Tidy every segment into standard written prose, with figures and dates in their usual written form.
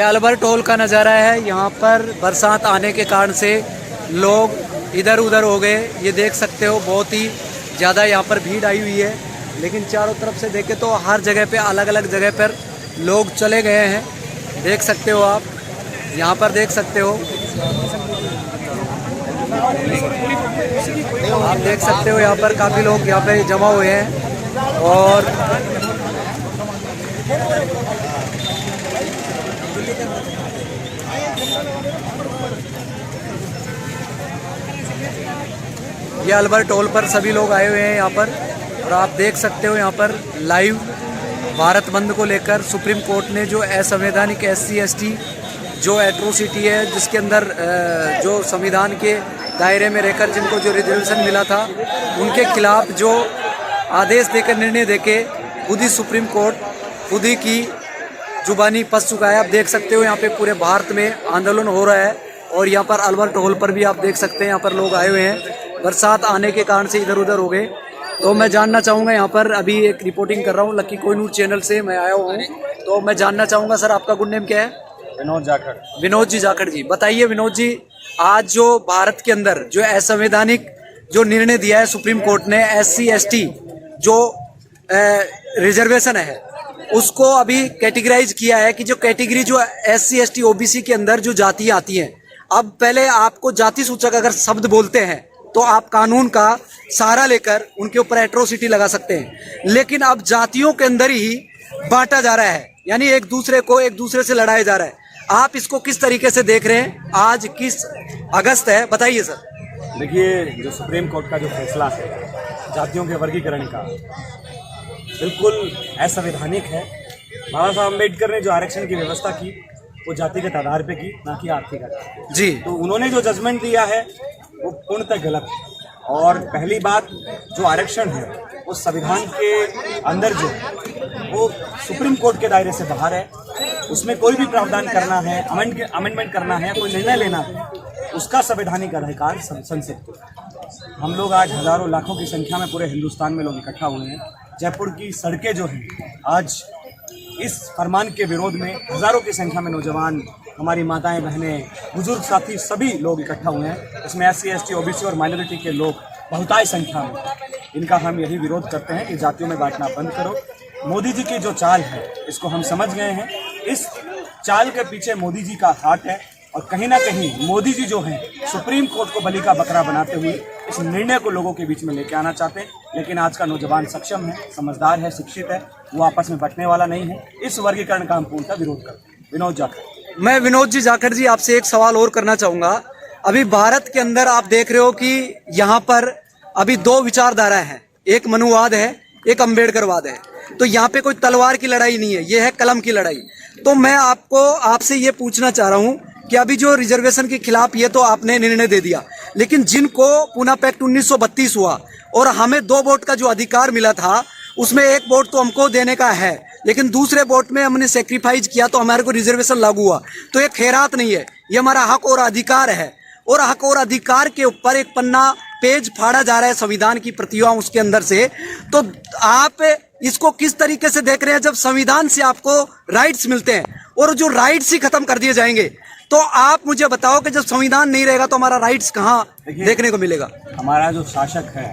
ये अलवर टोल का नज़ारा है। यहाँ पर बरसात आने के कारण से लोग इधर उधर हो गए। ये देख सकते हो बहुत ही ज़्यादा यहाँ पर भीड़ आई हुई है, लेकिन चारों तरफ से देखें तो हर जगह पे अलग अलग जगह पर लोग चले गए हैं। देख सकते हो आप, यहाँ पर देख सकते हो आप देख सकते हो यहाँ पर काफ़ी लोग यहाँ पे जमा हुए हैं। और ये अलवर टोल पर सभी लोग आए हुए हैं यहाँ पर। और आप देख सकते हो यहाँ पर लाइव भारत बंद को लेकर सुप्रीम कोर्ट ने जो असंवैधानिक SC/ST जो एट्रोसिटी है, जिसके अंदर जो संविधान के दायरे में रहकर जिनको जो रिजर्वेशन मिला था, उनके खिलाफ जो आदेश देकर निर्णय देके खुद ही सुप्रीम कोर्ट खुद ही की जुबानी फंस चुका है। आप देख सकते हो यहाँ पे पूरे भारत में आंदोलन हो रहा है। और यहाँ पर अलवर टोल पर भी आप देख सकते हैं यहाँ पर लोग आए हुए हैं। बरसात आने के कारण से इधर उधर हो गए। तो मैं जानना चाहूँगा, यहाँ पर अभी एक रिपोर्टिंग कर रहा हूँ लकी कोहिनूर चैनल से मैं आया हूँ। तो मैं जानना चाहूँगा सर, आपका गुड नेम क्या है? विनोद जाखड़। विनोद जी जाखड़ जी, बताइए विनोद जी, आज जो भारत के अंदर जो असंवैधानिक जो निर्णय दिया है सुप्रीम कोर्ट ने SC/ST जो रिजर्वेशन है उसको अभी कैटेगराइज किया है कि जो कैटेगरी जो SC/ST OBC के अंदर जो जातियाँ आती हैं, अब पहले आपको जाति सूचक अगर शब्द बोलते हैं तो आप कानून का सहारा लेकर उनके ऊपर एट्रोसिटी लगा सकते हैं, लेकिन अब जातियों के अंदर ही बांटा जा रहा है, यानी एक दूसरे से लड़ाया जा रहा है। आप इसको किस तरीके से देख रहे हैं? आज किस अगस्त है, बताइए सर। देखिए, जो सुप्रीम कोर्ट का जो फैसला है जातियों के वर्गीकरण का, बिल्कुल असंवैधानिक है। बाबा साहब अम्बेडकर ने जो आरक्षण की व्यवस्था की वो जातिगत आधार पे की, ना कि आर्थिक आधार पे। जी, तो उन्होंने जो जजमेंट दिया है वो पूर्णतः गलत है। और पहली बात, जो आरक्षण है वो संविधान के अंदर जो है वो सुप्रीम कोर्ट के दायरे से बाहर है। उसमें कोई भी प्रावधान करना है, अमेंडमेंट करना है, कोई निर्णय लेना है, उसका संवैधानिक अधिकार संसद को है। हम लोग आज हजारों लाखों की संख्या में पूरे हिंदुस्तान में लोग इकट्ठा हुए हैं। जयपुर की सड़कें जो हैं आज इस फरमान के विरोध में हजारों की संख्या में नौजवान, हमारी माताएं, बहनें, बुजुर्ग साथी सभी लोग इकट्ठा हुए हैं। इसमें SC/ST OBC और माइनॉरिटी के लोग बहुतायत संख्या में। इनका हम यही विरोध करते हैं कि जातियों में बांटना बंद करो। मोदी जी की जो चाल है इसको हम समझ गए हैं। इस चाल के पीछे मोदी जी का हाथ है और कहीं ना कहीं मोदी जी जो हैं सुप्रीम कोर्ट को बलि का बकरा बनाते हुए इस निर्णय को लोगों के बीच में लेके आना चाहते हैं। लेकिन आज का नौजवान सक्षम है, समझदार है, शिक्षित है, वो आपस में बंटने वाला नहीं है। इस वर्गीकरण का हम पूर्णतः विरोध करते हैं। विनोद जाखड़। मैं विनोद जी जाखड़ जी आपसे एक सवाल और करना चाहूँगा। अभी भारत के अंदर आप देख रहे हो कि यहाँ पर अभी दो विचारधारा है, एक मनुवाद है, एक अम्बेडकरवाद है। तो यहाँ पे कोई तलवार की लड़ाई नहीं है, ये है कलम की लड़ाई। तो मैं आपसे ये पूछना चाह रहा हूँ कि अभी जो रिजर्वेशन के खिलाफ ये तो आपने निर्णय दे दिया, लेकिन जिनको पूना पैक्ट 1932 हुआ और हमें 2 वोट का जो अधिकार मिला था उसमें 1 वोट तो हमको देने का है, लेकिन दूसरे वोट में हमने सेक्रीफाइस किया तो हमारे को रिजर्वेशन लागू हुआ। तो ये खैरात नहीं है, ये हमारा हक और अधिकार है। और हक और अधिकार के ऊपर एक पन्ना पेज फाड़ा जा रहा है संविधान की प्रतियां उसके अंदर से। तो आप इसको किस तरीके से देख रहे हैं जब संविधान से आपको राइट्स मिलते हैं और जो राइट्स ही खत्म कर दिए जाएंगे? तो आप मुझे बताओ कि जब संविधान नहीं रहेगा तो हमारा राइट्स कहाँ देखने को मिलेगा? हमारा जो शासक है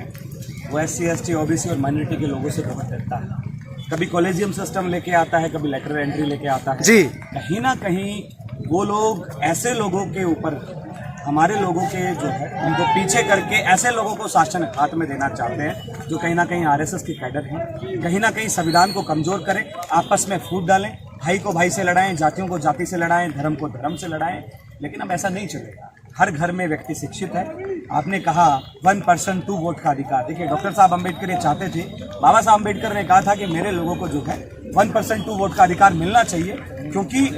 वो SC/ST OBC और माइनॉरिटी के लोगों से खबर करता है। कभी कॉलेजियम सिस्टम लेके आता है, कभी लेटर एंट्री लेके आता है। जी, कहीं ना कहीं वो लोग ऐसे लोगों के ऊपर, हमारे लोगों के जो है उनको पीछे करके ऐसे लोगों को शासन हाथ में देना चाहते हैं जो कहीं ना कहीं RSS के कैडर हैं। कहीं ना कहीं संविधान को कमजोर करें, आपस में फूट डालें, भाई को भाई से लड़ाएं, जातियों को जाति से लड़ाएं, धर्म को धर्म से लड़ाएं। लेकिन अब ऐसा नहीं चलेगा। हर घर में व्यक्ति शिक्षित है। आपने कहा 1 पर्सन 2 वोट का अधिकार। देखिए, डॉक्टर साहब अम्बेडकर ये चाहते थे, बाबा साहब अम्बेडकर ने कहा था कि मेरे लोगों को जो है 1 पर्सन 2 वोट का अधिकार मिलना चाहिए, क्योंकि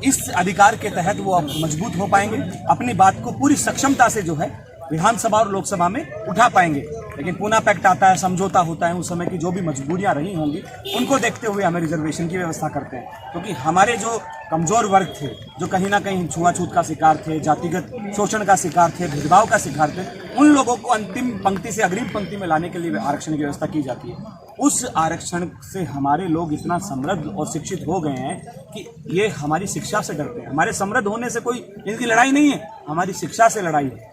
इस अधिकार के तहत वो मजबूत हो पाएंगे, अपनी बात को पूरी सक्षमता से जो है विधानसभा और लोकसभा में उठा पाएंगे। लेकिन पूना पैक्ट आता है, समझौता होता है, उस समय की जो भी मजबूरियां रही होंगी उनको देखते हुए हमें रिजर्वेशन की व्यवस्था करते हैं। क्योंकि हमारे जो कमज़ोर वर्ग थे, जो कहीं ना कहीं छुआछूत का शिकार थे, जातिगत शोषण का शिकार थे, भेदभाव का शिकार थे, उन लोगों को अंतिम पंक्ति से अग्रिम पंक्ति में लाने के लिए आरक्षण की व्यवस्था की जाती है। उस आरक्षण से हमारे लोग इतना समृद्ध और शिक्षित हो गए हैं कि ये हमारी शिक्षा से डरते हैं। हमारे समृद्ध होने से कोई इनकी लड़ाई नहीं है, हमारी शिक्षा से लड़ाई है।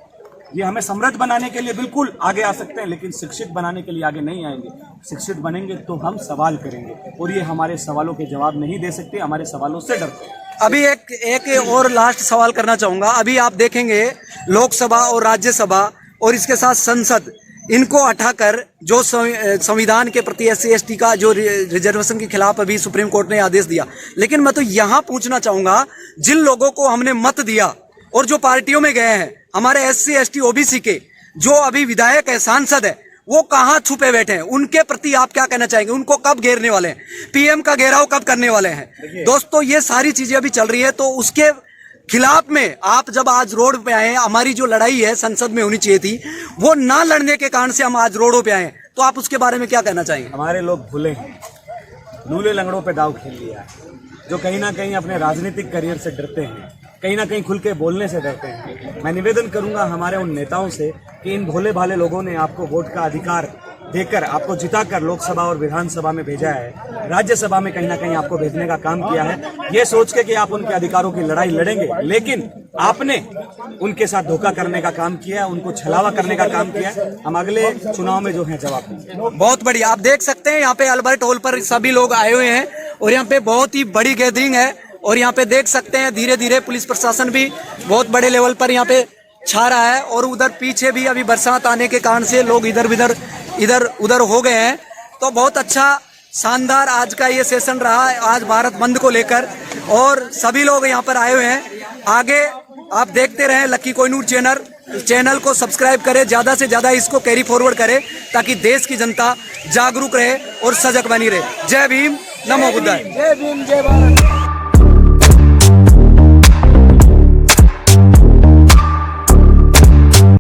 ये हमें समृद्ध बनाने के लिए बिल्कुल आगे आ सकते हैं, लेकिन शिक्षित बनाने के लिए आगे नहीं आएंगे। शिक्षित बनेंगे तो हम सवाल करेंगे, और ये हमारे सवालों के जवाब नहीं दे सकते, हमारे सवालों से डरते हैं। अभी एक और लास्ट सवाल करना चाहूंगा। अभी आप देखेंगे लोकसभा और राज्यसभा और इसके साथ संसद, इनको हटाकर जो संविधान के प्रति SC/ST का जो रिजर्वेशन के खिलाफ अभी सुप्रीम कोर्ट ने आदेश दिया। लेकिन मैं तो यहाँ पूछना चाहूंगा, जिन लोगों को हमने मत दिया और जो पार्टियों में गए हैं, हमारे SC/ST OBC के जो अभी विधायक है, सांसद है, वो कहाँ छुपे बैठे हैं? उनके प्रति आप क्या कहना चाहेंगे? उनको कब घेरने वाले हैं? PM का घेराव कब करने वाले हैं? दोस्तों, ये सारी चीजें अभी चल रही है, तो उसके खिलाफ में आप जब आज रोड पे आए, हमारी जो लड़ाई है संसद में होनी चाहिए थी, वो ना लड़ने के कारण से हम आज रोडों पे आए, तो आप उसके बारे में क्या कहना चाहेंगे? हमारे लोग भूले हैं, लूले लंगड़ों पे दाव खेल लिया है, जो कहीं ना कहीं अपने राजनीतिक करियर से डरते हैं, कहीं ना कहीं खुल के बोलने से डरते हैं। मैं निवेदन करूंगा हमारे उन नेताओं से कि इन भोले भाले लोगों ने आपको वोट का अधिकार देकर, आपको जिताकर लोकसभा और विधानसभा में भेजा है, राज्यसभा में कहीं ना कहीं आपको भेजने का काम किया है, ये सोच के कि आप उनके अधिकारों की लड़ाई लड़ेंगे, लेकिन आपने उनके साथ धोखा करने का काम किया, उनको छलावा करने का काम किया। हम अगले चुनाव में जो है जवाब देंगे। बहुत बढ़िया। आप देख सकते हैं यहाँ पे अल्बर्ट हॉल पर सभी लोग आए हुए हैं और यहाँ पे बहुत ही बड़ी गैदरिंग है, और यहाँ पे देख सकते हैं धीरे धीरे पुलिस प्रशासन भी बहुत बड़े लेवल पर यहाँ पे छा रहा है, और उधर पीछे भी अभी बरसात आने के कारण से लोग इधर उधर हो गए हैं। तो बहुत अच्छा शानदार आज का ये सेशन रहा है, आज भारत बंद को लेकर, और सभी लोग यहाँ पर आए हुए हैं। आगे आप देखते रहें लकी कोहिनूर चैनल को सब्सक्राइब करें, ज्यादा से ज्यादा इसको कैरी फॉरवर्ड करें, ताकि देश की जनता जागरूक रहे और सजग बनी रहे। जय भीम, नमो बुद्धाय। जय भीम, जय भारत।